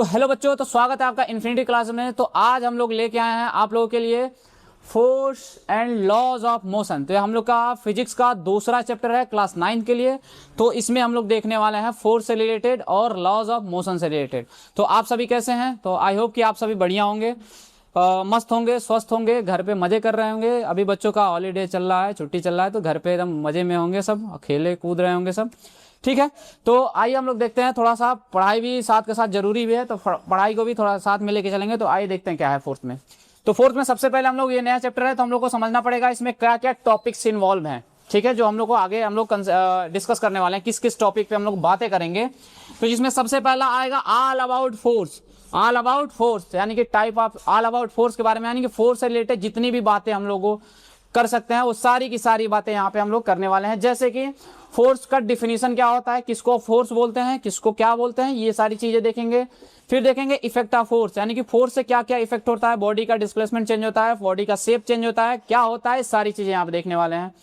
तो हेलो बच्चों, तो स्वागत है आपका इन्फिनिटी क्लास में। तो आज हम लोग लेके आए हैं आप लोगों के लिए force and laws of motion. तो ये हम लोग का फिजिक्स का दूसरा चैप्टर है क्लास 9 के लिए। तो इसमें हम लोग देखने वाले हैं फोर्स से रिलेटेड और लॉज ऑफ मोशन से रिलेटेड। तो आप सभी कैसे हैं? तो आई होप कि आप सभी बढ़िया होंगे, मस्त होंगे, स्वस्थ होंगे, घर पे मजे कर रहे होंगे। अभी बच्चों का हॉलीडे चल रहा है, छुट्टी चल रहा है, तो घर पे एकदम मजे में होंगे, सब खेले कूद रहे होंगे सब। ठीक है, तो आइए हम लोग देखते हैं। थोड़ा सा पढ़ाई भी साथ के साथ जरूरी भी है, तो पढ़ाई को भी थोड़ा साथ में लेके चलेंगे। तो आइए देखते हैं क्या है फोर्थ में। तो फोर्थ में सबसे पहले हम लोग, ये नया चैप्टर है तो हम लोग को समझना पड़ेगा इसमें क्या क्या टॉपिक्स इन्वॉल्व हैं। ठीक है, जो हम लोग को आगे हम लोग डिस्कस करने वाले हैं, किस किस टॉपिक पे हम लोग बातें करेंगे। तो जिसमें सबसे पहला आएगा all about force. All about force यानी कि type of all about force के बारे में, यानी कि फोर्स से रिलेटेड जितनी भी बातें हम लोग कर सकते हैं वो सारी की सारी बातें यहाँ पे हम लोग करने वाले हैं। जैसे कि फोर्स का डिफिनीशन क्या होता है, किसको फोर्स बोलते हैं, किसको क्या बोलते हैं, ये सारी चीजें देखेंगे। फिर देखेंगे इफेक्ट ऑफ फोर्स, यानी कि फोर्स से क्या क्या इफेक्ट होता है, बॉडी का डिस्प्लेसमेंट चेंज होता है, बॉडी का शेप चेंज होता है, क्या होता है, सारी चीजें यहाँ पे देखने वाले हैं।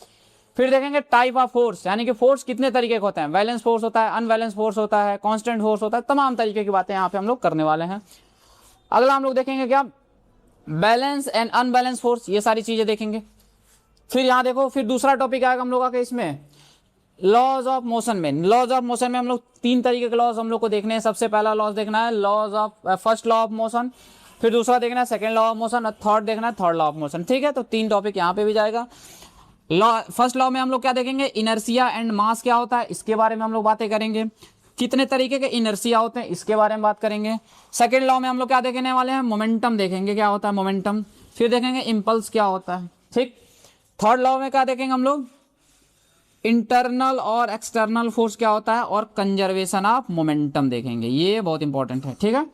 फिर देखेंगे टाइप ऑफ फोर्स, यानी कि फोर्स कितने तरीके के होते हैं, बैलेंस फोर्स होता है, अनबैलेंस फोर्स होता है, कांस्टेंट फोर्स होता है, तमाम तरीके की बातें यहाँ पे हम लोग करने वाले हैं। अगला हम लोग देखेंगे क्या, बैलेंस एंड अनबैलेंस फोर्स, ये सारी चीजें देखेंगे। फिर यहाँ देखो, फिर दूसरा टॉपिक आएगा हम लोग का इसमें लॉज ऑफ मोशन में। लॉज ऑफ मोशन में हम लोग तीन तरीके के लॉज हम लोग को देखने हैं। सबसे पहला लॉज देखना है laws of first law of motion, फिर दूसरा देखना है सेकंड लॉ ऑफ मोशन, और थर्ड देखना है थर्ड लॉ ऑफ मोशन। ठीक है, तो तीन टॉपिक यहाँ पे भी जाएगा। लॉ फर्स्ट लॉ में हम लोग क्या देखेंगे, इनर्शिया एंड मास क्या होता है, इसके बारे में हम लोग बातें करेंगे। कितने तरीके के इनर्शिया होते हैं, इसके बारे में बात करेंगे। सेकेंड लॉ में हम लोग क्या देखने वाले हैं, मोमेंटम देखेंगे, क्या होता है मोमेंटम। फिर देखेंगे इम्पल्स क्या होता है। ठीक, थर्ड लॉ में क्या देखेंगे हम लोग, इंटरनल और एक्सटर्नल फोर्स क्या होता है, और कंजर्वेशन ऑफ मोमेंटम देखेंगे। ये बहुत इंपॉर्टेंट है। ठीक है,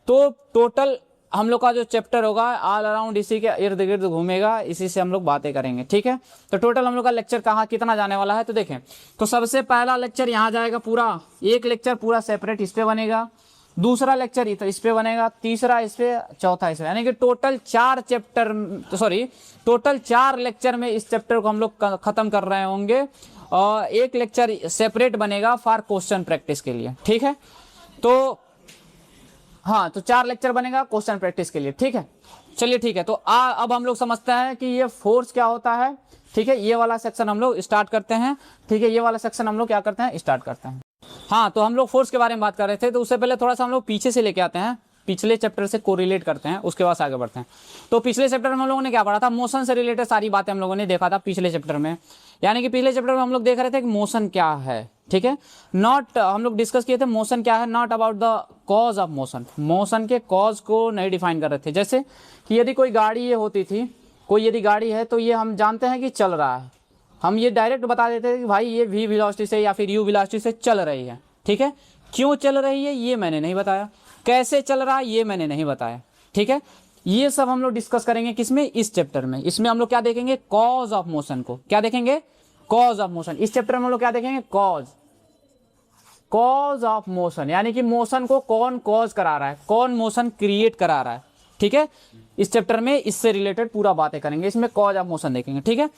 तो टोटल हम लोग का जो चैप्टर होगा ऑल अराउंड इसी के इर्द गिर्द घूमेगा, इसी से हम लोग बातें करेंगे। ठीक है, तो टोटल हम लोग का लेक्चर कहाँ कितना जाने वाला है, तो देखें। तो सबसे पहला लेक्चर यहाँ जाएगा, पूरा एक लेक्चर पूरा सेपरेट इस पे बनेगा, दूसरा लेक्चर इस पे बनेगा, तीसरा इस पे, चौथा इस पे, यानी कि टोटल 4 चैप्टर, टोटल 4 लेक्चर में इस चैप्टर को हम लोग खत्म कर रहे होंगे, और एक लेक्चर सेपरेट बनेगा फॉर क्वेश्चन प्रैक्टिस के लिए। ठीक है, तो हाँ, तो 4 लेक्चर बनेगा क्वेश्चन प्रैक्टिस के लिए। ठीक है, चलिए ठीक है। तो अब हम लोग समझते हैं कि ये फोर्स क्या होता है। ठीक है, ये वाला सेक्शन हम लोग स्टार्ट करते हैं। ठीक है, ये वाला सेक्शन हम लोग क्या करते हैं, स्टार्ट करते हैं। हाँ, तो हम लोग फोर्स के बारे में बात कर रहे थे, तो उससे पहले थोड़ा सा हम लोग पीछे से लेके आते हैं, पिछले चैप्टर से कोरिलेट करते हैं, उसके बाद आगे बढ़ते हैं। तो पिछले चैप्टर में हम लोगों ने क्या पढ़ा था, मोशन से रिलेटेड सारी बातें हम लोगों ने देखा था पिछले चैप्टर में। यानी कि पिछले चैप्टर में हम लोग देख रहे थे कि मोशन क्या है। ठीक है, नॉट, हम लोग डिस्कस किए थे मोशन क्या है, not about the cause of motion. Motion के कॉज को नहीं डिफाइन कर रहे थे। जैसे कि यदि कोई गाड़ी ये होती थी, कोई यदि गाड़ी है तो ये हम जानते हैं कि चल रहा है, हम ये डायरेक्ट बता देते थे कि भाई ये v वेलोसिटी से या फिर u वेलोसिटी से चल रही है। ठीक है, क्यों चल रही है ये मैंने नहीं बताया, कैसे चल रहा है ये मैंने नहीं बताया। ठीक है, ये सब हम लोग डिस्कस करेंगे किसमें, इस चैप्टर में। इसमें हम लोग क्या देखेंगे, कॉज ऑफ मोशन को। क्या देखेंगे, कॉज ऑफ मोशन। इस चैप्टर में हम लोग क्या देखेंगे, कॉज ऑफ मोशन, यानी कि मोशन को कौन कॉज करा रहा है, कौन मोशन क्रिएट करा रहा है। ठीक है, इस चैप्टर में इससे रिलेटेड पूरा बातें करेंगे, इसमें कॉज ऑफ मोशन देखेंगे। ठीक है,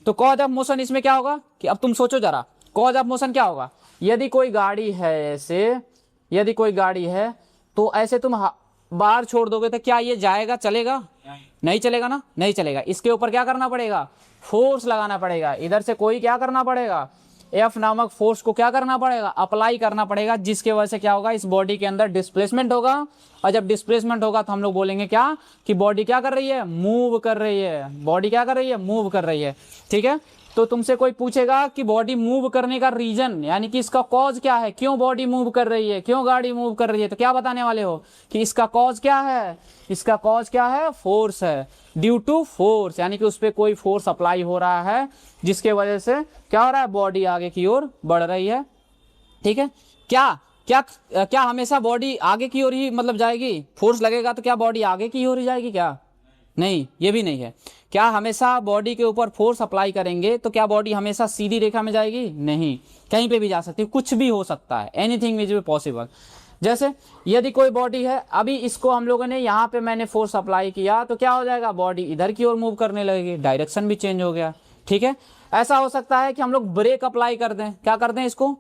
तो कॉज ऑफ मोशन इसमें क्या होगा कि अब तुम सोचो जरा, कॉज ऑफ मोशन क्या होगा। यदि कोई गाड़ी है ऐसे, यदि कोई गाड़ी है तो ऐसे तुम बाहर छोड़ दोगे तो क्या ये जाएगा, चलेगा? नहीं चलेगा ना, नहीं चलेगा। इसके ऊपर क्या करना पड़ेगा, फोर्स लगाना पड़ेगा। इधर से कोई क्या करना पड़ेगा, एफ नामक फोर्स को क्या करना पड़ेगा, अप्लाई करना पड़ेगा, जिसके वजह से क्या होगा, इस बॉडी के अंदर डिस्प्लेसमेंट होगा। और जब डिस्प्लेसमेंट होगा तो हम लोग बोलेंगे क्या, कि बॉडी क्या कर रही है, मूव कर रही है। बॉडी क्या कर रही है, मूव कर रही है। ठीक है, तो तुमसे कोई पूछेगा कि बॉडी मूव करने का रीजन, यानी कि इसका कॉज क्या है, क्यों बॉडी मूव कर रही है, क्यों गाड़ी मूव कर रही है, तो क्या बताने वाले हो कि इसका कॉज क्या है, इसका कॉज क्या है, फोर्स है। ड्यू टू फोर्स, यानी कि उस पर कोई फोर्स अप्लाई हो रहा है, जिसके वजह से क्या हो रहा है, बॉडी आगे की ओर बढ़ रही है। ठीक है, क्या क्या क्या हमेशा बॉडी आगे की ओर ही मतलब जाएगी, फोर्स लगेगा तो क्या बॉडी आगे की ओर ही जाएगी, क्या? नहीं, ये भी नहीं है। क्या हमेशा बॉडी के ऊपर फोर्स अप्लाई करेंगे तो क्या बॉडी हमेशा सीधी रेखा में जाएगी? नहीं, कहीं पे भी जा सकती है, कुछ भी हो सकता है, एनीथिंग इज पॉसिबल। जैसे यदि कोई बॉडी है, अभी इसको हम लोगों ने यहाँ पे मैंने फोर्स अप्लाई किया तो क्या हो जाएगा, बॉडी इधर की ओर मूव करने लगेगी, डायरेक्शन भी चेंज हो गया। ठीक है। ऐसा हो सकता है कि हम लोग ब्रेक अप्लाई कर दें, क्या कर दें, इसको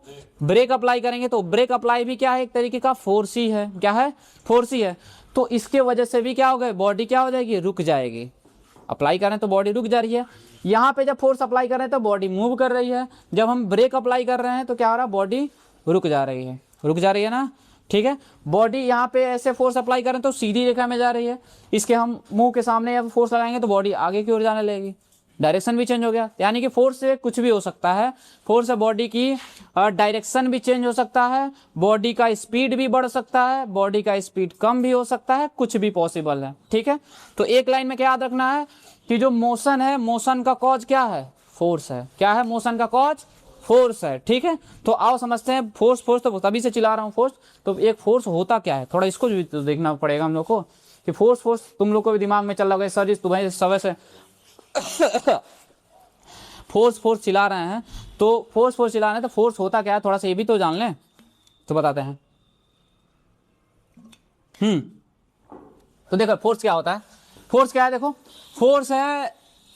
ब्रेक अप्लाई करेंगे, तो ब्रेक अप्लाई भी क्या है, एक तरीके का फोर्स ही है, क्या है, फोर्स ही है। तो इसके वजह से भी क्या हो गया, बॉडी क्या हो जाएगी, रुक जाएगी। अप्लाई करें तो बॉडी रुक जा रही है, यहाँ पे जब फोर्स अप्लाई कर रहे हैं तो बॉडी मूव कर रही है, जब हम ब्रेक अप्लाई कर रहे हैं तो क्या हो रहा है, बॉडी रुक जा रही है, रुक जा रही है ना, ठीक है। बॉडी यहाँ पे ऐसे फोर्स अप्लाई करें तो सीधी रेखा में जा रही है, इसके हम मुंह के सामने या फोर्स लगाएंगे तो बॉडी आगे की ओर जाने लगेगी, डायरेक्शन भी चेंज हो गया। यानी कि फोर्स से कुछ भी हो सकता है, फोर्स से बॉडी की डायरेक्शन भी चेंज हो सकता है, बॉडी का स्पीड भी बढ़ सकता है, बॉडी का स्पीड कम भी हो सकता है, कुछ भी पॉसिबल है, ठीक है। तो एक लाइन में क्या याद रखना है कि जो मोशन है, मोशन का कॉज क्या है, फोर्स है, क्या है, मोशन का कॉज फोर्स है, ठीक है। तो आओ समझते हैं फोर्स, फोर्स तो तभी से चिल्ला रहा हूँ फोर्स, तो एक फोर्स होता क्या है, थोड़ा इसको भी तो देखना पड़ेगा हम लोग को कि फोर्स, फोर्स तुम लोग को भी दिमाग में चल रहा होगा सर जी तुम्हें समय से फोर्स फोर्स चिल्ला रहे हैं, तो फोर्स फोर्स चिल्ला रहे हैं, तो फोर्स होता क्या है, थोड़ा सा ये भी तो जान लें तो बताते हैं। तो देखो फोर्स क्या होता है, फोर्स क्या है, देखो फोर्स है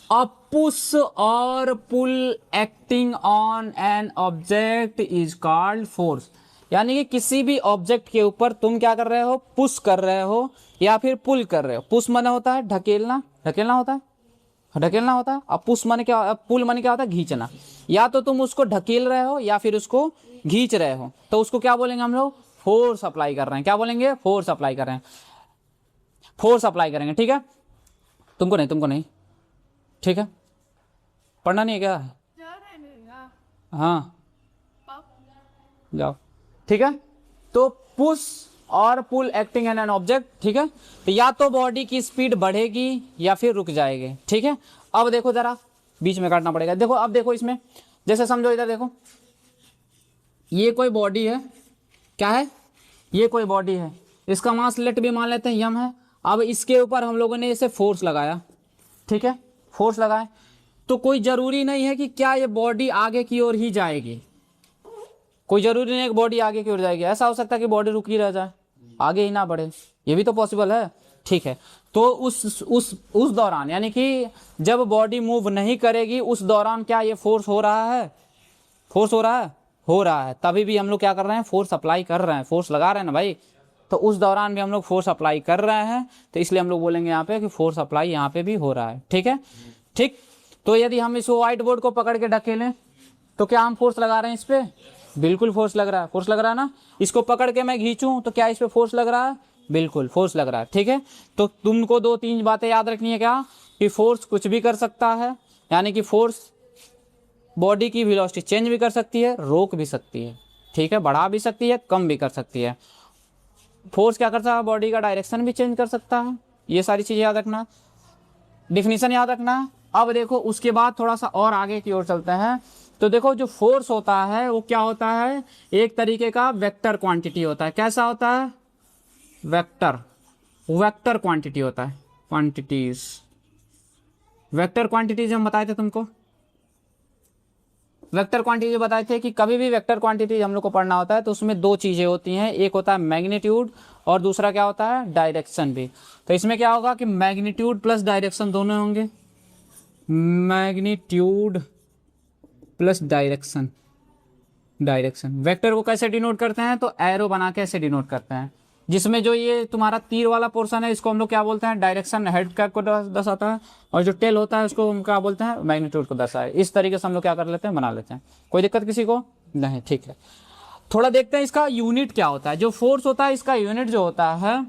अ पुश और pull acting on an object is called force. यानी कि किसी भी ऑब्जेक्ट के ऊपर तुम क्या कर रहे हो, पुश कर रहे हो या फिर पुल कर रहे हो। पुश माने होता है ढकेलना, ढकेलना होता है, ढकेलना होता है। अब पुश माने क्या, पुल माने क्या होता है, खींचना। या तो तुम उसको ढकेल रहे हो या फिर उसको खींच रहे हो, तो उसको क्या बोलेंगे हम लोग, फोर्स अप्लाई कर रहे हैं, क्या बोलेंगे, फोर्स अप्लाई कर रहे हैं, फोर्स अप्लाई करेंगे, ठीक है। तुमको नहीं, तुमको नहीं, ठीक है, पढ़ना नहीं है क्या, हाँ जाओ, ठीक है। तो पुश और pull acting N N object, ठीक है। तो या तो बॉडी की स्पीड बढ़ेगी या फिर रुक जाएगी, ठीक है। अब देखो जरा, बीच में काटना पड़ेगा, देखो अब देखो इसमें, जैसे समझो इधर देखो, ये कोई बॉडी है, क्या है, ये कोई बॉडी है, इसका मास लेट भी मान लेते हैं यम है। अब इसके ऊपर हम लोगों ने इसे फोर्स लगाया, ठीक है, फोर्स लगाए, तो कोई जरूरी नहीं है कि क्या ये बॉडी आगे की ओर ही जाएगी, कोई जरूरी नहीं है कि बॉडी आगे की ओर जाएगी। ऐसा हो सकता है कि बॉडी रुकी रह जाए, आगे ही ना बढ़े, ये भी तो पॉसिबल है, ठीक है। तो उस दौरान, यानी कि जब बॉडी मूव नहीं करेगी उस दौरान क्या ये फोर्स हो रहा है, फोर्स हो रहा है, हो रहा है, तभी भी हम लोग क्या कर रहे हैं, फोर्स अप्लाई कर रहे हैं, फोर्स लगा रहे हैं ना भाई, तो उस दौरान भी हम लोग फोर्स अप्लाई कर रहे हैं, तो इसलिए हम लोग बोलेंगे यहाँ पे कि फोर्स अप्लाई यहाँ पे भी हो रहा है, ठीक है, ठीक। तो यदि हम इस व्हाइट बोर्ड को पकड़ के ढकेलें तो क्या हम फोर्स लगा रहे हैं इस पे, बिल्कुल फोर्स लग रहा है, फोर्स लग रहा है ना। इसको पकड़ के मैं खींचूं तो क्या इस पे फोर्स लग रहा है, बिल्कुल फोर्स लग रहा है, ठीक है। तो तुमको दो तीन बातें याद रखनी है, क्या कि फोर्स कुछ भी कर सकता है, यानी कि फोर्स बॉडी की वेलोसिटी चेंज भी कर सकती है, रोक भी सकती है, ठीक है, बढ़ा भी सकती है, कम भी कर सकती है। फोर्स क्या करता है, बॉडी का डायरेक्शन भी चेंज कर सकता है, ये सारी चीज़ें याद रखना, डिफिनीशन याद रखना। अब देखो उसके बाद थोड़ा सा और आगे की ओर चलते हैं, तो देखो जो फोर्स होता है वो क्या होता है, एक तरीके का वेक्टर क्वांटिटी होता है, कैसा होता है, वेक्टर, वेक्टर क्वांटिटी होता है, क्वांटिटीज, वेक्टर क्वांटिटीज हम बताए थे तुमको, वेक्टर क्वांटिटी बताए थे कि कभी भी वेक्टर क्वांटिटी हम लोग को पढ़ना होता है तो उसमें दो चीज़ें होती हैं, एक होता है मैग्नीट्यूड और दूसरा क्या होता है, डायरेक्शन भी। तो इसमें क्या होगा कि मैग्नीट्यूड प्लस डायरेक्शन दोनों होंगे, magnitude plus direction, direction. Vector को कैसे डिनोट करते हैं, तो एरो बना के ऐसे डिनोट करते हैं, जिसमें जो ये तुम्हारा तीर वाला पोर्शन है इसको हम लोग क्या बोलते हैं, डायरेक्शन हेड का को दर्शाता है, और जो टेल होता है उसको हम क्या बोलते हैं, मैग्नीट्यूड को दर्शाए। इस तरीके से हम लोग क्या कर लेते हैं, बना लेते हैं। कोई दिक्कत किसी को नहीं, ठीक है। थोड़ा देखते हैं इसका यूनिट क्या होता है। जो फोर्स होता है इसका यूनिट जो होता है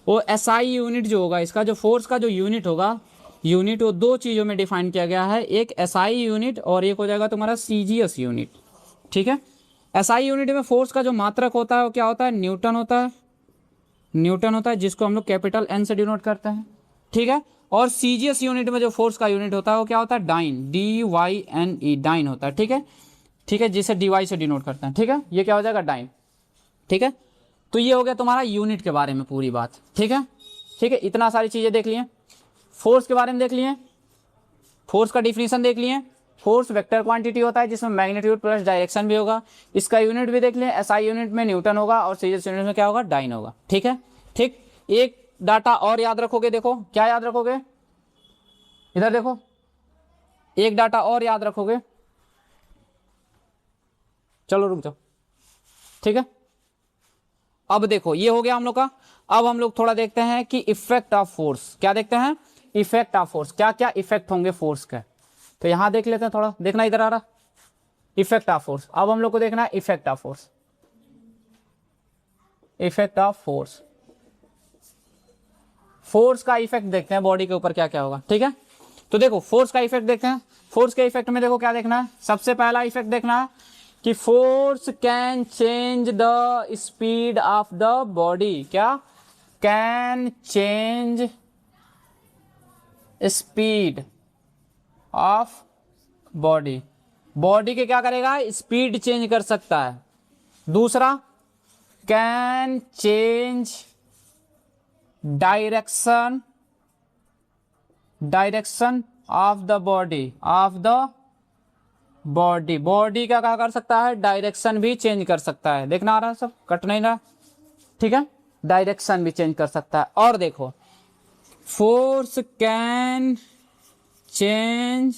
वो SI यूनिट जो होगा, इसका जो फोर्स का जो यूनिट होगा, यूनिट वो दो चीज़ों में डिफाइन किया गया है, एक SI यूनिट और एक हो जाएगा तुम्हारा CGS यूनिट, ठीक है। SI यूनिट में फोर्स का जो मात्रक होता है वो क्या होता है, न्यूटन होता है, न्यूटन होता है, जिसको हम लोग कैपिटल N से डिनोट करते हैं, ठीक है। और CGS यूनिट में जो फोर्स का यूनिट होता है वो क्या होता है, डाइन, DYNE, डाइन होता है, ठीक है, ठीक है, जिसे DY से डिनोट करते हैं, ठीक है। ये क्या हो जाएगा, डाइन, ठीक है। तो ये हो गया तुम्हारा यूनिट के बारे में पूरी बात, ठीक है, ठीक है। इतना सारी चीज़ें देख लिए, फोर्स के बारे में देख लिए, फोर्स का डिफिनीशन देख लिए, फोर्स वेक्टर क्वांटिटी होता है जिसमें मैग्नीट्यूड प्लस डायरेक्शन भी होगा, इसका यूनिट भी देख लें, SI यूनिट में न्यूटन होगा और CGS यूनिट में क्या होगा, डाइन होगा, ठीक है, ठीक। एक डाटा और याद रखोगे, देखो क्या याद रखोगे, इधर देखो, एक डाटा और याद रखोगे, चलो रुक जाओ, ठीक है। अब देखो ये हो गया हम लोग का। अब हम लोग थोड़ा देखते हैं कि इफेक्ट ऑफ फोर्स, क्या देखते हैं, इफेक्ट ऑफ फोर्स, क्या क्या इफेक्ट होंगे फोर्स के। तो यहां देख लेते हैं, थोड़ा देखना, इधर आ रहा इफेक्ट ऑफ फोर्स। अब हम लोग को देखना है effect of force, effect of force, force का इफेक्ट देखते हैं बॉडी के ऊपर क्या क्या होगा, ठीक है। तो देखो फोर्स का इफेक्ट देखते हैं। फोर्स के इफेक्ट में देखो क्या देखना है, सबसे पहला इफेक्ट देखना है कि force can change the speed of the body, क्या, can change speed of body, body के क्या करेगा, स्पीड चेंज कर सकता है। दूसरा, can change direction, direction of the body, of the body, body का क्या कर सकता है, डायरेक्शन भी चेंज कर सकता है। देखना आ रहा है सब, कट नहीं रहा, ठीक है, डायरेक्शन भी चेंज कर सकता है। और देखो force can change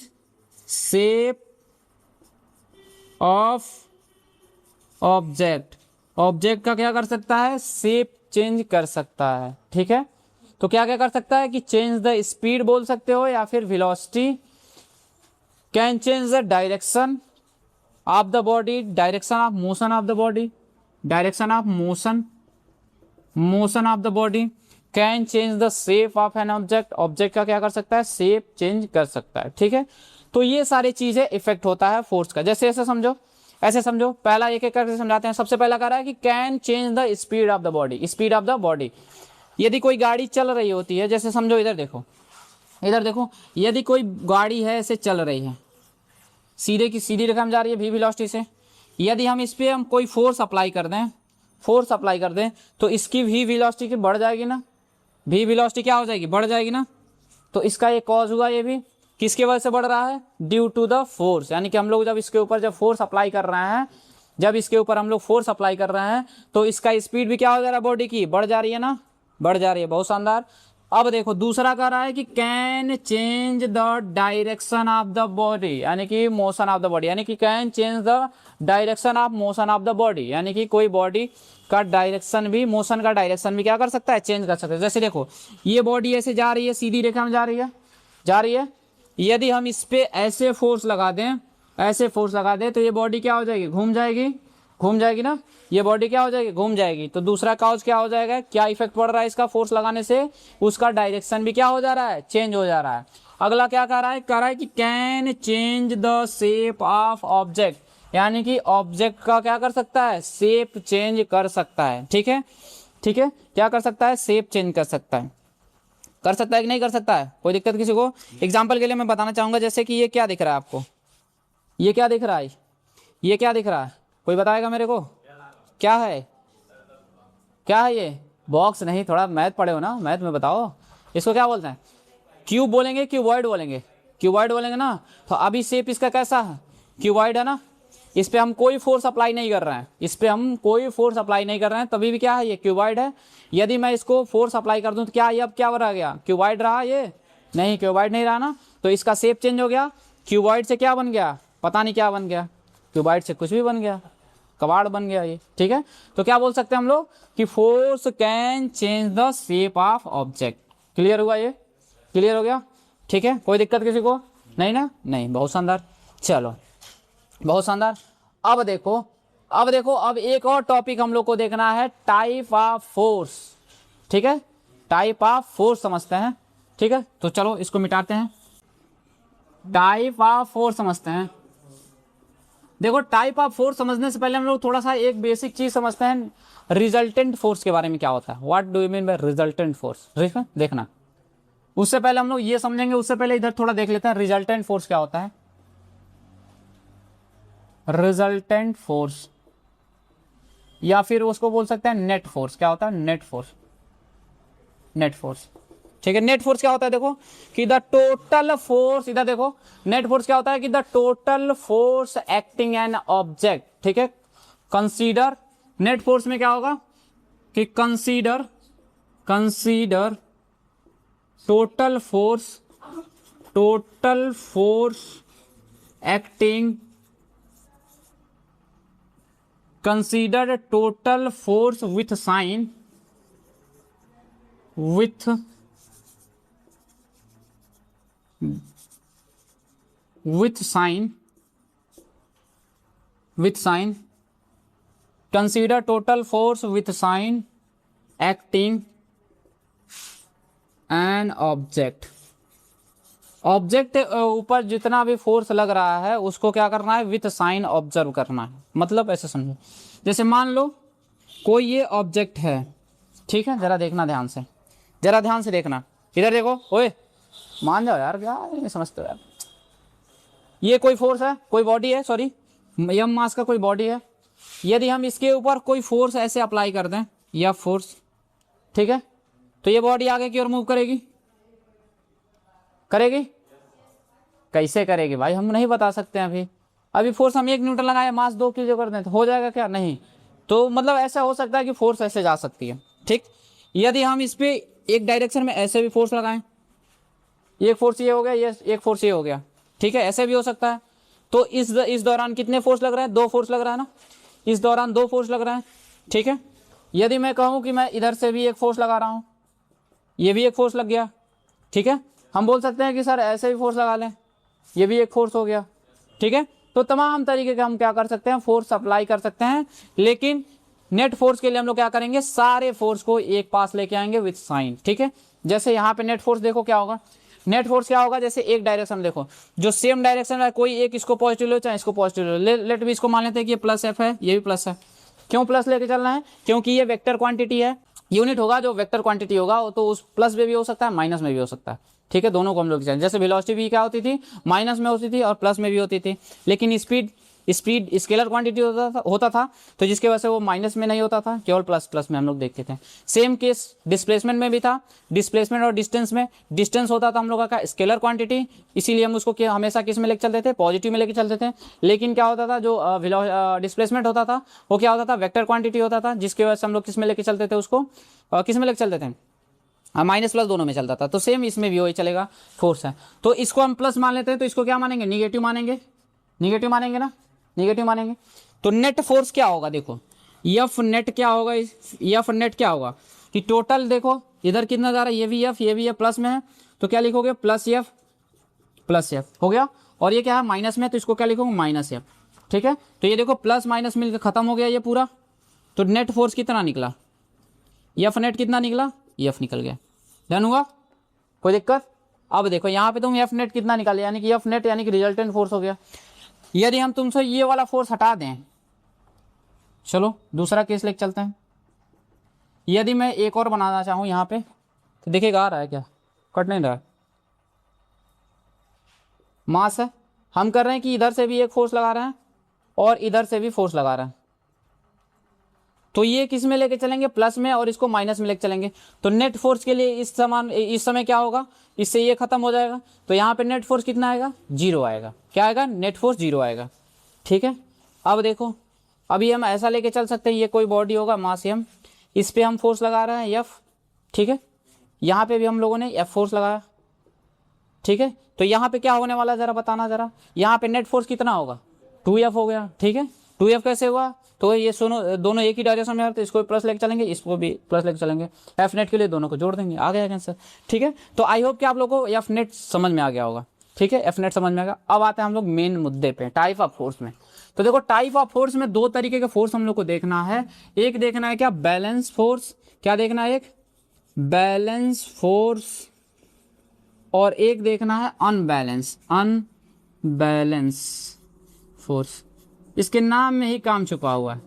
shape of object, object का क्या कर सकता है, शेप चेंज कर सकता है, ठीक है। तो क्या क्या कर सकता है कि चेंज द स्पीड बोल सकते हो या फिर velocity, can change the direction of the body, direction of motion of the body, direction of motion, motion of the body, can change the shape of an object, object का क्या कर सकता है, शेप चेंज कर सकता है, ठीक है। तो ये सारी चीजें इफेक्ट होता है फोर्स का। जैसे ऐसे समझो, ऐसे समझो, पहला एक एक करके समझाते हैं। सबसे पहला कह रहा है कि can change the speed of the body, speed of the body. यदि कोई गाड़ी चल रही होती है, जैसे समझो इधर देखो, इधर देखो, यदि कोई गाड़ी है ऐसे चल रही है, सीधे की सीधी रेखा में जा रही है वी वेलोसिटी से, यदि हम इस पे हम कोई फोर्स अप्लाई कर दें, फोर्स अप्लाई कर दें, तो इसकी वी वेलोसिटी की बढ़ जाएगी ना, वी वेलोसिटी क्या हो जाएगी, बढ़ जाएगी ना। तो इसका ये कॉज हुआ, ये भी किसके वजह से बढ़ रहा है, ड्यू टू द फोर्स। यानी कि हम लोग जब इसके ऊपर जब फोर्स अप्लाई कर रहे हैं, जब इसके ऊपर हम लोग फोर्स अप्लाई कर रहे हैं, तो इसका स्पीड भी क्या हो जा रहा है, बॉडी की बढ़ जा रही है ना, बढ़ जा रही है, बहुत शानदार। अब देखो दूसरा कह रहा है कि can change the direction of the body, यानी कि मोशन ऑफ द बॉडी, यानी कि can change the direction of motion of the body, यानी कि कोई बॉडी का डायरेक्शन भी, मोशन का डायरेक्शन भी क्या कर सकता है, चेंज कर सकता है। जैसे देखो ये बॉडी ऐसे जा रही है, सीधी रेखा में जा रही है, जा रही है, यदि हम इस पे ऐसे फोर्स लगा दें, ऐसे फोर्स लगा दें, तो ये बॉडी क्या हो जाएगी, घूम जाएगी, घूम जाएगी ना, ये बॉडी क्या हो जाएगी, घूम जाएगी। तो दूसरा कॉज क्या हो जाएगा, क्या इफेक्ट पड़ रहा है इसका फोर्स लगाने से, उसका डायरेक्शन भी क्या हो जा रहा है, चेंज हो जा रहा है। अगला क्या कह रहा है, कह रहा है कि can change the shape of object, यानी कि ऑब्जेक्ट का क्या कर सकता है, शेप चेंज कर सकता है, ठीक है, ठीक है, क्या कर सकता है, शेप चेंज कर सकता है, कर सकता है कि नहीं कर सकता है, कोई दिक्कत किसी को। एग्जाम्पल के लिए मैं बताना चाहूंगा, जैसे कि ये क्या दिख रहा है आपको, ये क्या दिख रहा है, ये क्या दिख रहा है, कोई बताएगा मेरे को, क्या है, क्या है ये, बॉक्स नहीं, थोड़ा मैथ पढ़े हो ना, मैथ में बताओ इसको क्या बोलते हैं, क्यूब बोलेंगे, क्यूबॉइड बोलेंगे, क्यूबॉइड बोलेंगे ना। तो अभी शेप इसका कैसा है, क्यूबॉइड है ना, इस पे हम कोई फोर्स अप्लाई नहीं कर रहे हैं, इस पे हम कोई फोर्स अप्लाई नहीं कर रहे हैं, तभी भी क्या है, ये क्यूबॉइड है। यदि मैं इसको फोर्स अप्लाई कर दूं तो क्या ये अब क्या रह गया, क्यूबॉइड रहा, ये नहीं, क्यूबॉइड नहीं रहा ना, तो इसका शेप चेंज हो गया, क्यूबॉइड से क्या बन गया, पता नहीं क्या बन गया, क्यूबॉइड से कुछ भी बन गया, कबाड़ बन गया ये, ठीक है। तो क्या बोल सकते हैं हम लोग कि force can change the shape of object. Clear हुआ, ये क्लियर हो गया, ठीक है, कोई दिक्कत किसी को नहीं ना, नहीं, बहुत शानदार, चलो बहुत शानदार। अब देखो, अब देखो, अब एक और टॉपिक हम लोग को देखना है, टाइप ऑफ फोर्स, ठीक है, टाइप ऑफ फोर्स समझते हैं, ठीक है। तो चलो इसको मिटाते हैं, टाइप ऑफ फोर्स समझते हैं। देखो टाइप ऑफ फोर्स समझने से पहले हम लोग थोड़ा सा एक बेसिक चीज समझते हैं, रिजल्टेंट फोर्स के बारे में क्या होता है, what do you mean by resultant force, ठीक है, देखना। उससे पहले हम लोग ये समझेंगे, उससे पहले इधर थोड़ा देख लेते हैं रिजल्टेंट फोर्स क्या होता है। रिजल्टेंट फोर्स या फिर उसको बोल सकते हैं नेट फोर्स, क्या होता है, नेट फोर्स, नेट फोर्स, ठीक है। नेट फोर्स क्या होता है, देखो कि द टोटल फोर्स, इधर देखो नेट फोर्स क्या होता है कि the total force acting an object, ठीक है। कंसीडर, नेट फोर्स में क्या होगा कि consider, consider total force, total force acting, consider total force with sign, with sign, consider total force with sign acting an object. Object ऊपर जितना भी force लग रहा है उसको क्या करना है, विथ साइन ऑब्जर्व करना है। मतलब ऐसे समझो, जैसे मान लो कोई ये ऑब्जेक्ट है, ठीक है, जरा देखना ध्यान से, जरा ध्यान से देखना, इधर देखो, ओए मान जाओ यार, क्या नहीं समझते हो यार। ये कोई फोर्स है, कोई बॉडी है, सॉरी यम मास का कोई बॉडी है। यदि हम इसके ऊपर कोई फोर्स ऐसे अप्लाई कर दें, या फोर्स, ठीक है, तो ये बॉडी आगे की ओर मूव करेगी, करेगी? कैसे करेगी भाई, हम नहीं बता सकते हैं अभी फोर्स हम 1 न्यूटन लगाए, मास 2 kg कर दें तो हो जाएगा क्या? नहीं। तो मतलब ऐसा हो सकता है कि फोर्स ऐसे जा सकती है, ठीक। यदि हम इस पे एक डायरेक्शन में ऐसे भी फोर्स लगाएं, एक फोर्स ये हो गया, ये एक फोर्स ये हो गया, ठीक है, ऐसे भी हो सकता है। तो इस दौरान कितने फोर्स लग रहे हैं? 2 फोर्स लग रहा है ना, इस दौरान 2 फोर्स लग रहा है, ठीक है। यदि मैं कहूँ कि मैं इधर से भी एक फोर्स लगा रहा हूँ, ये भी एक फोर्स लग गया, ठीक है, हम बोल सकते हैं कि सर ऐसे भी फोर्स लगा लें, ये भी एक फोर्स हो गया, ठीक है। तो तमाम तरीके के हम क्या कर सकते हैं, फोर्स अप्लाई कर सकते हैं। लेकिन नेट फोर्स के लिए हम लोग क्या करेंगे, सारे फोर्स को एक पास लेके आएंगे विथ साइन, ठीक है। जैसे यहाँ पे नेट फोर्स देखो क्या होगा, नेट फोर्स क्या होगा, जैसे एक डायरेक्शन देखो, जो सेम डायरेक्शन है, कोई एक इसको पॉजिटिव लो चाहे इसको पॉजिटिव लो, लेट भी इसको मान लेते हैं कि ये प्लस एफ है, ये भी प्लस है। क्यों प्लस लेके चलना है? क्योंकि ये वेक्टर क्वांटिटी है, यूनिट होगा जो वेक्टर क्वांटिटी होगा, तो उस प्लस में भी हो सकता है, माइनस में भी हो सकता है, ठीक है। दोनों को हम लोग चलें, जैसे वेलोसिटी भी क्या होती थी, माइनस में होती थी और प्लस में भी होती थी। लेकिन स्पीड स्केलर क्वांटिटी होता था, तो जिसके वजह से वो माइनस में नहीं होता था, केवल प्लस में हम लोग देखते थे। सेम केस डिस्प्लेसमेंट में भी था, डिस्प्लेसमेंट और डिस्टेंस में, डिस्टेंस होता था हम लोग का स्केलर क्वांटिटी, इसीलिए हम उसको हमेशा किस में लेके चलते थे, पॉजिटिव में लेके चलते थे। लेकिन क्या होता था, जो डिस्प्लेसमेंट होता था वो क्या होता था, वेक्टर क्वांटिटी होता था, जिसकी वजह से हम लोग किस में लेके चलते थे, उसको किस में लेके चलते थे, माइनस प्लस दोनों में चलता था। तो सेम इसमें भी वही चलेगा, फोर्स है, तो इसको हम प्लस मान लेते हैं, तो इसको क्या मानेंगे, निगेटिव मानेंगे, निगेटिव मानेंगे ना, निगेटिव मानेंगे। तो नेट फोर्स क्या होगा, देखो एफ नेट क्या होगा, एफ नेट क्या होगा कि टोटल देखो इधर कितना जा रहा है, ये भी एफ प्लस में है, तो क्या लिखोगे, प्लस एफ हो गया। और ये क्या है, माइनस में, तो इसको क्या लिखोगे, माइनस एफ, ठीक है। तो ये देखो प्लस माइनस मिलकर खत्म हो गया ये पूरा। तो नेट फोर्स कितना निकला, एफ नेट कितना निकला, एफ निकल गया। डन हुआ, कोई दिक्कत? अब देखो यहाँ पे तुम एफ नेट कितना निकाले, यानी कि एफ नेट यानी कि रिजल्टेंट फोर्स हो गया। यदि हम तुमसे ये वाला फोर्स हटा दें, चलो दूसरा केस लेके चलते हैं। यदि मैं एक और बनाना चाहूँ यहाँ पे, तो देखिएगा आ रहा है क्या, कट नहीं रहा है, मास है, हम कर रहे हैं कि इधर से भी एक फोर्स लगा रहे हैं और इधर से भी फोर्स लगा रहे हैं, तो ये किस में लेके चलेंगे, प्लस में, और इसको माइनस में लेके चलेंगे। तो नेट फोर्स के लिए इस समय क्या होगा, इससे ये खत्म हो जाएगा, तो यहाँ पे नेट फोर्स कितना आएगा, 0 आएगा। क्या आएगा, नेट फोर्स 0 आएगा, ठीक है। अब देखो, अभी हम ऐसा लेके चल सकते हैं, ये कोई बॉडी होगा मास एम, इस पे हम फोर्स लगा रहे हैं एफ, ठीक है, यहाँ पे भी हम लोगों ने एफ फोर्स लगाया, ठीक है। तो यहाँ पे क्या होने वाला है जरा बताना, जरा यहाँ पे नेट फोर्स कितना होगा, 2F हो गया, ठीक है। 2F कैसे हुआ, तो ये दोनों एक ही डायरेक्शन में है, तो इसको प्लस लेके चलेंगे, इसको भी प्लस लेके चलेंगे, एफ नेट के लिए दोनों को जोड़ देंगे, आ गया आंसर, ठीक है। तो आई होप कि आप लोगों को एफ नेट समझ में आ गया होगा, ठीक है, एफ नेट समझ में आ गया। अब आते हैं हम लोग मेन मुद्दे पे, टाइप ऑफ फोर्स में। तो देखो टाइप ऑफ फोर्स में 2 तरीके के फोर्स हम लोग को देखना है। एक देखना है क्या, बैलेंस फोर्स, क्या देखना है, एक बैलेंस फोर्स, और एक देखना है अनबैलेंस फोर्स। इसके नाम में ही काम छुपा हुआ है,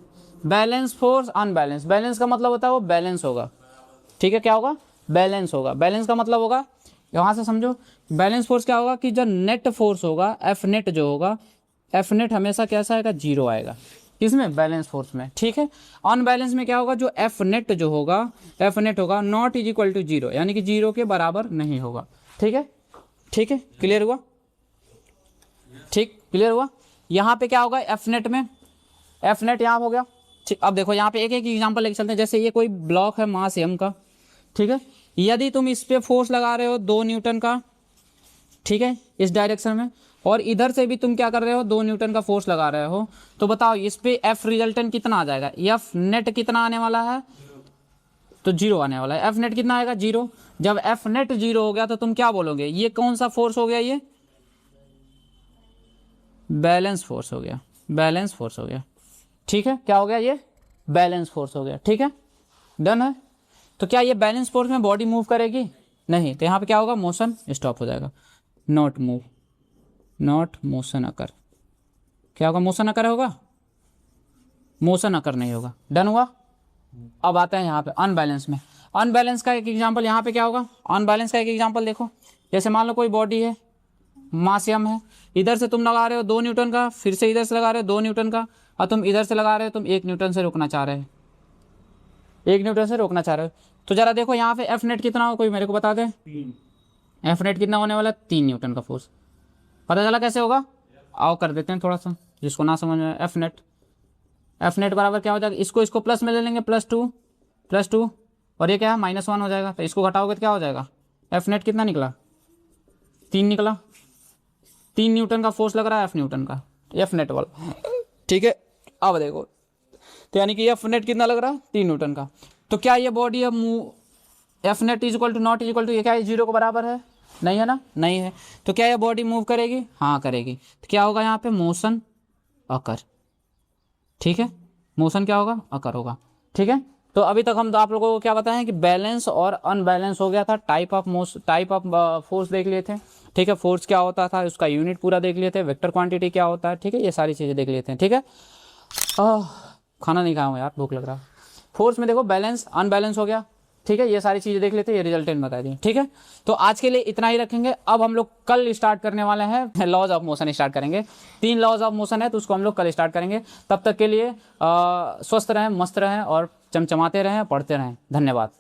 बैलेंस फोर्स, अनबैलेंस। बैलेंस का मतलब होता है वो बैलेंस होगा, ठीक है, क्या होगा, बैलेंस होगा। बैलेंस का मतलब होगा, यहाँ से समझो, बैलेंस फोर्स क्या होगा कि जो नेट फोर्स होगा, एफ नेट जो होगा, एफ नेट हमेशा कैसा आएगा, 0 आएगा, किसमें, बैलेंस फोर्स में, ठीक है। अनबैलेंस में क्या होगा, जो एफ नेट जो होगा, एफ नेट होगा नॉट इज इक्वल टू 0, यानी कि 0 के बराबर नहीं होगा, ठीक है, ठीक है, क्लियर हुआ, ठीक, क्लियर हुआ। यहाँ पे क्या होगा, एफ नेट में, एफ नेट यहाँ हो गया, ठीक। अब देखो यहाँ पे एक एक एग्जांपल लेके चलते हैं। जैसे ये कोई ब्लॉक है मास एम का, ठीक है, यदि तुम इस पे फोर्स लगा रहे हो 2 न्यूटन का, ठीक है, इस डायरेक्शन में, और इधर से भी तुम क्या कर रहे हो, 2 न्यूटन का फोर्स लगा रहे हो, तो बताओ इस पे एफ रिजल्टेंट कितना आ जाएगा, एफ नेट कितना आने वाला है, तो 0 आने वाला है। एफ नेट कितना आएगा, 0। जब एफ नेट 0 हो गया तो तुम क्या बोलोगे, ये कौन सा फोर्स हो गया, ये बैलेंस फोर्स हो गया, बैलेंस फोर्स हो गया। ठीक है, क्या हो गया, ये बैलेंस फोर्स हो गया। ठीक है, डन है। तो क्या ये बैलेंस फोर्स में बॉडी मूव करेगी, नहीं, तो यहाँ पे क्या होगा, मोशन स्टॉप हो जाएगा, नॉट मूव, नॉट मोशन अकर। क्या होगा, मोशन अकर होगा, मोशन अकर नहीं होगा। डन हुआ। अब आते हैं यहाँ पे अनबैलेंस में। अनबैलेंस का एक एग्जांपल यहाँ पे क्या होगा, अनबैलेंस का एक एग्जांपल देखो, जैसे मान लो कोई बॉडी है, मास m है, इधर से तुम लगा रहे हो 2 न्यूटन का, फिर से इधर से लगा रहे हो 2 न्यूटन का, और तुम इधर से लगा रहे हो, तुम 1 न्यूटन से रोकना चाह रहे हो, 1 न्यूटन से रोकना चाह रहे हो। तो जरा देखो यहाँ पे एफ नेट कितना हो, कोई मेरे को बता दे, एफ नेट कितना होने वाला है, 3 न्यूटन का फोर्स। पता चला कैसे होगा, आओ कर देते हैं थोड़ा सा, जिसको ना समझ में। एफ नेट बराबर क्या हो जाएगा, इसको प्लस में ले लेंगे, +2 और ये क्या है, -1 हो जाएगा, तो इसको घटाओगे तो क्या हो जाएगा, एफ नेट कितना निकला, 3 निकला। 3 न्यूटन का फोर्स लग रहा है एफ न्यूटन का, एफ नेट वाला। ठीक है, अब देखो, तो यानी कि एफ नेट कितना लग रहा है, 3 न्यूटन का। तो क्या ये बॉडी अब move, F net is not is to, ये क्या है, 0 के बराबर है, नहीं है ना, नहीं है। तो क्या ये बॉडी मूव करेगी, हाँ करेगी। तो क्या होगा यहाँ पे, मोशन अकर। ठीक है, मोशन क्या होगा, अकर होगा। ठीक है, तो अभी तक हम तो आप लोगों को क्या बताएं कि बैलेंस और अनबैलेंस हो गया था, टाइप ऑफ फोर्स देख लिए थे। ठीक है, फोर्स क्या होता था, उसका यूनिट पूरा देख लिए थे, वेक्टर क्वांटिटी क्या होता है, ठीक है, ये सारी चीज़ें देख लेते हैं। ठीक है, खाना नहीं खाया हूँ यार, भूख लग रहा है। फोर्स में देखो बैलेंस अनबैलेंस हो गया। ठीक है, ये सारी चीज़ें देख लेते हैं, ये रिजल्टेंट बता दिए। ठीक है, तो आज के लिए इतना ही रखेंगे। अब हम लोग कल स्टार्ट करने वाले हैं, लॉज ऑफ मोशन स्टार्ट करेंगे। 3 लॉज ऑफ मोशन है, तो उसको हम लोग कल स्टार्ट करेंगे। तब तक के लिए स्वस्थ रहें, मस्त रहें और चमचमाते रहें, पढ़ते रहें। धन्यवाद।